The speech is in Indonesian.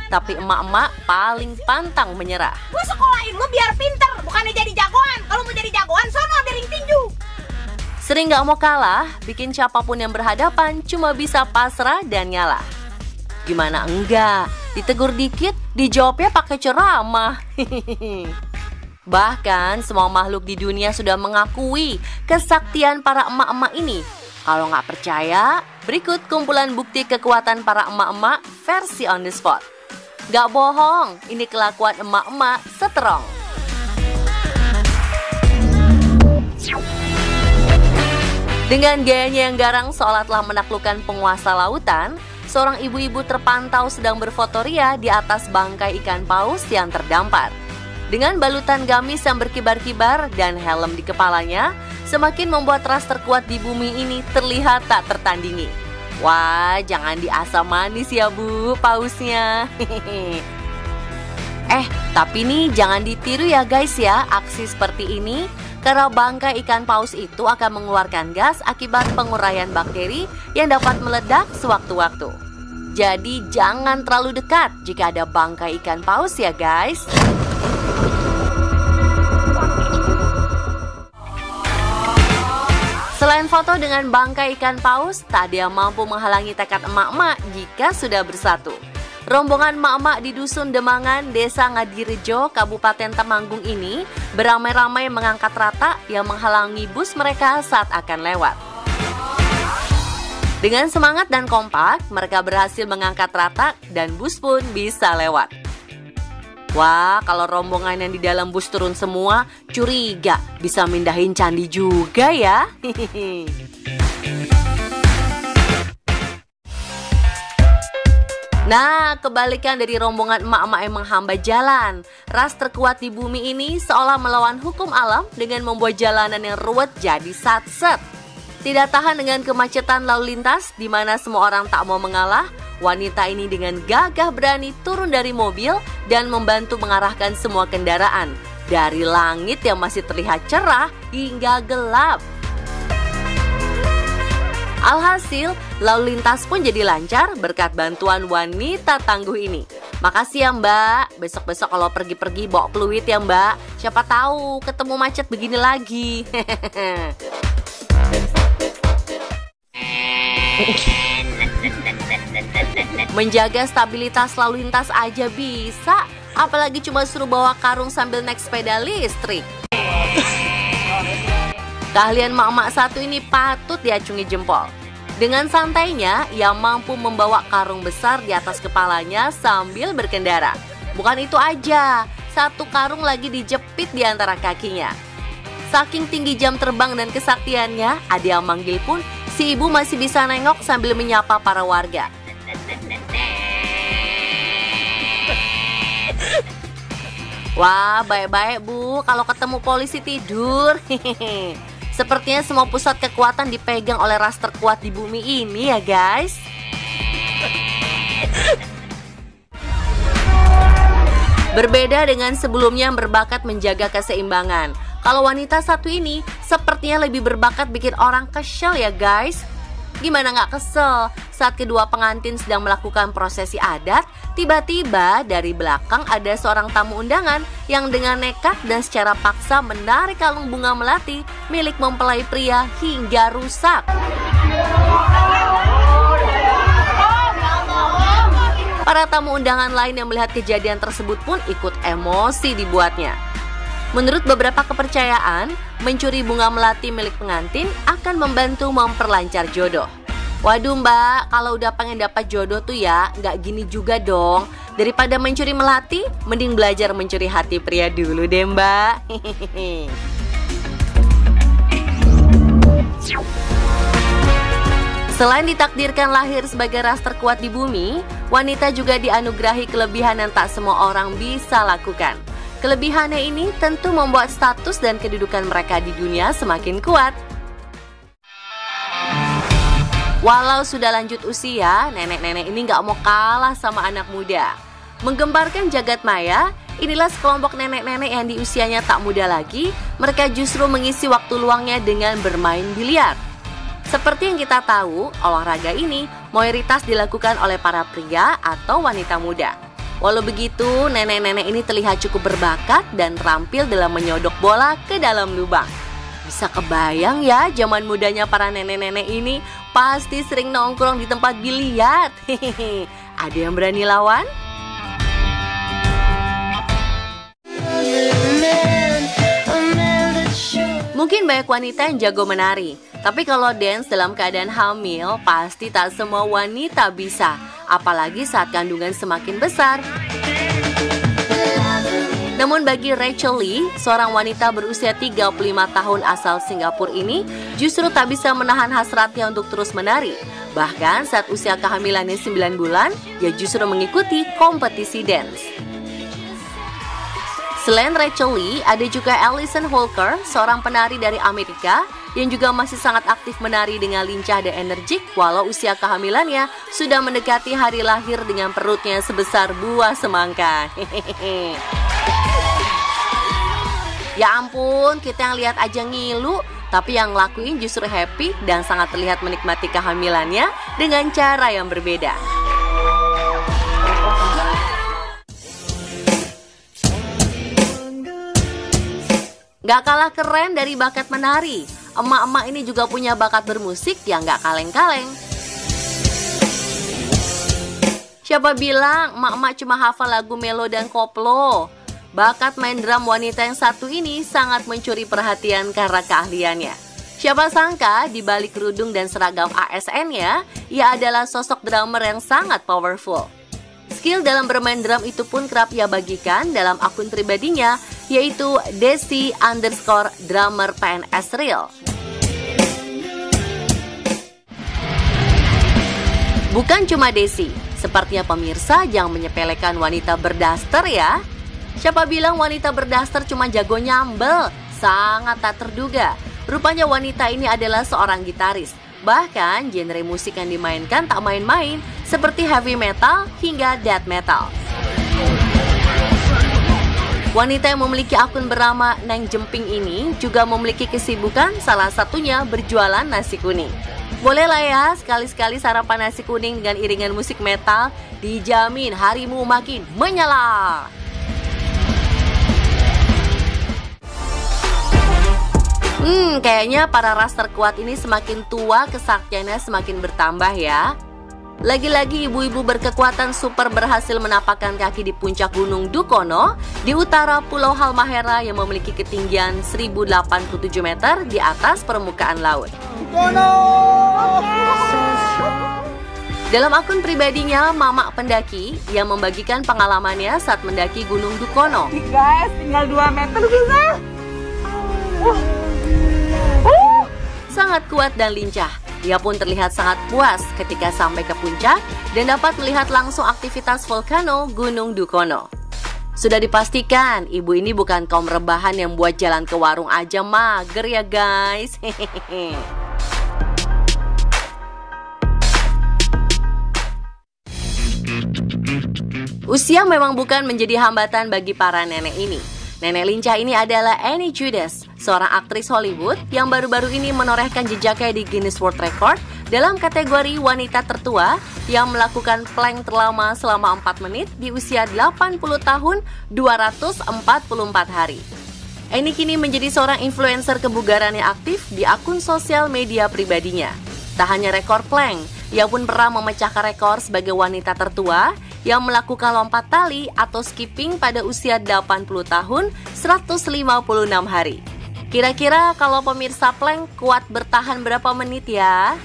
tapi emak-emak paling pantang menyerah. Gue sekolahin lu biar pinter, bukannya jadi jagoan. Kalau mau jadi jagoan, sono di ring tinju. Sering gak mau kalah, bikin siapapun yang berhadapan cuma bisa pasrah dan ngalah. Gimana enggak? Ditegur dikit, dijawabnya pakai ceramah. Bahkan semua makhluk di dunia sudah mengakui kesaktian para emak-emak ini. Kalau nggak percaya, berikut kumpulan bukti kekuatan para emak-emak versi on the spot. Gak bohong, ini kelakuan emak-emak strong. Dengan gayanya yang garang seolah telah menaklukkan penguasa lautan, seorang ibu-ibu terpantau sedang berfotoria di atas bangkai ikan paus yang terdampar. Dengan balutan gamis yang berkibar-kibar dan helm di kepalanya, semakin membuat ras terkuat di bumi ini terlihat tak tertandingi. Wah, jangan diasam manis ya Bu, pausnya. Tapi nih jangan ditiru ya guys ya, aksi seperti ini. Karena bangkai ikan paus itu akan mengeluarkan gas akibat penguraian bakteri yang dapat meledak sewaktu-waktu. Jadi jangan terlalu dekat jika ada bangkai ikan paus ya guys. Selain foto dengan bangkai ikan paus, tak ada yang mampu menghalangi tekad emak-emak jika sudah bersatu. Rombongan emak-emak di Dusun Demangan, Desa Ngadirejo, Kabupaten Temanggung ini beramai-ramai mengangkat rata yang menghalangi bus mereka saat akan lewat. Dengan semangat dan kompak, mereka berhasil mengangkat rata dan bus pun bisa lewat. Wah, kalau rombongan yang di dalam bus turun semua, curiga bisa mindahin candi juga ya. Nah, kebalikan dari rombongan emak-emak yang menghamba jalan. Ras terkuat di bumi ini seolah melawan hukum alam dengan membuat jalanan yang ruwet jadi satset. Tidak tahan dengan kemacetan lalu lintas di mana semua orang tak mau mengalah, wanita ini dengan gagah berani turun dari mobil dan membantu mengarahkan semua kendaraan. Dari langit yang masih terlihat cerah hingga gelap. Alhasil, lalu lintas pun jadi lancar berkat bantuan wanita tangguh ini. Makasih ya Mbak, besok-besok kalau pergi-pergi bawa peluit ya Mbak. Siapa tahu ketemu macet begini lagi. Menjaga stabilitas lalu lintas aja bisa, apalagi cuma suruh bawa karung sambil naik sepeda listrik. Keahlian mak-mak satu ini patut diacungi jempol. Dengan santainya, ia mampu membawa karung besar di atas kepalanya sambil berkendara. Bukan itu aja, satu karung lagi dijepit di antara kakinya. Saking tinggi jam terbang dan kesaktiannya, ada yang manggil pun, si ibu masih bisa nengok sambil menyapa para warga. Wah, baik-baik Bu, kalau ketemu polisi tidur. Sepertinya semua pusat kekuatan dipegang oleh ras terkuat di bumi ini ya guys. Berbeda dengan sebelumnya yang berbakat menjaga keseimbangan. Kalau wanita satu ini sepertinya lebih berbakat bikin orang kesel ya guys. Gimana nggak kesel saat kedua pengantin sedang melakukan prosesi adat, tiba-tiba dari belakang ada seorang tamu undangan yang dengan nekat dan secara paksa menarik kalung bunga melati milik mempelai pria hingga rusak. Para tamu undangan lain yang melihat kejadian tersebut pun ikut emosi dibuatnya. Menurut beberapa kepercayaan, mencuri bunga melati milik pengantin akan membantu memperlancar jodoh. Waduh Mbak, kalau udah pengen dapat jodoh tuh ya, nggak gini juga dong. Daripada mencuri melati, mending belajar mencuri hati pria dulu deh Mbak. Selain ditakdirkan lahir sebagai ras terkuat di bumi, wanita juga dianugerahi kelebihan yang tak semua orang bisa lakukan. Kelebihannya ini tentu membuat status dan kedudukan mereka di dunia semakin kuat. Walau sudah lanjut usia, nenek-nenek ini nggak mau kalah sama anak muda. Menggemparkan jagat maya, inilah sekelompok nenek-nenek yang di usianya tak muda lagi, mereka justru mengisi waktu luangnya dengan bermain biliar. Seperti yang kita tahu, olahraga ini mayoritas dilakukan oleh para pria atau wanita muda. Walau begitu, nenek-nenek ini terlihat cukup berbakat dan terampil dalam menyodok bola ke dalam lubang. Bisa kebayang ya, zaman mudanya para nenek-nenek ini pasti sering nongkrong di tempat biliar. Hehehe. Ada yang berani lawan? Mungkin banyak wanita yang jago menari, tapi kalau dance dalam keadaan hamil, pasti tak semua wanita bisa. Apalagi saat kandungan semakin besar. Namun bagi Rachel Lee, seorang wanita berusia 35 tahun asal Singapura ini justru tak bisa menahan hasratnya untuk terus menari. Bahkan saat usia kehamilannya 9 bulan, ia justru mengikuti kompetisi dance. Selain Rachel Lee, ada juga Alison Holker, seorang penari dari Amerika yang juga masih sangat aktif menari dengan lincah dan energik walau usia kehamilannya sudah mendekati hari lahir dengan perutnya sebesar buah semangka. Ya ampun, kita yang lihat aja ngilu, tapi yang ngelakuin justru happy dan sangat terlihat menikmati kehamilannya dengan cara yang berbeda. Gak kalah keren dari bakat menari, emak-emak ini juga punya bakat bermusik yang gak kaleng-kaleng. Siapa bilang emak-emak cuma hafal lagu melo dan koplo? Bakat main drum wanita yang satu ini sangat mencuri perhatian karena keahliannya. Siapa sangka di balik kerudung dan seragam ASN-nya, ia adalah sosok drummer yang sangat powerful. Skill dalam bermain drum itu pun kerap ia bagikan dalam akun pribadinya, yaitu Desi_drummer PNS Real. Bukan cuma Desi, sepertinya pemirsa jangan menyepelekan wanita berdaster ya. Siapa bilang wanita berdaster cuma jago nyambel? Sangat tak terduga. Rupanya wanita ini adalah seorang gitaris. Bahkan genre musik yang dimainkan tak main-main, seperti heavy metal hingga death metal. Wanita yang memiliki akun bernama Neng Jemping ini juga memiliki kesibukan, salah satunya berjualan nasi kuning. Bolehlah ya, sekali-sekali sarapan nasi kuning dengan iringan musik metal, dijamin harimu makin menyala. Kayaknya para ras terkuat ini semakin tua, kesaktiannya semakin bertambah ya. Lagi-lagi ibu-ibu berkekuatan super berhasil menapakkan kaki di puncak Gunung Dukono di utara Pulau Halmahera yang memiliki ketinggian 1087 meter di atas permukaan laut. Dalam akun pribadinya, Mamak Pendaki yang membagikan pengalamannya saat mendaki Gunung Dukono. Guys, tinggal 2 meter bisa. Sangat kuat dan lincah. Ia pun terlihat sangat puas ketika sampai ke puncak dan dapat melihat langsung aktivitas volcano Gunung Dukono. Sudah dipastikan, ibu ini bukan kaum rebahan yang buat jalan ke warung aja mager ya guys. Usia memang bukan menjadi hambatan bagi para nenek ini. Nenek lincah ini adalah Annie Judas, seorang aktris Hollywood yang baru-baru ini menorehkan jejaknya di Guinness World Record dalam kategori wanita tertua yang melakukan plank terlama selama 4 menit di usia 80 tahun 244 hari. Annie kini menjadi seorang influencer kebugaran yang aktif di akun sosial media pribadinya. Tak hanya rekor plank, ia pun pernah memecahkan rekor sebagai wanita tertua yang melakukan lompat tali atau skipping pada usia 80 tahun 156 hari. Kira-kira kalau pemirsa plank kuat bertahan berapa menit ya?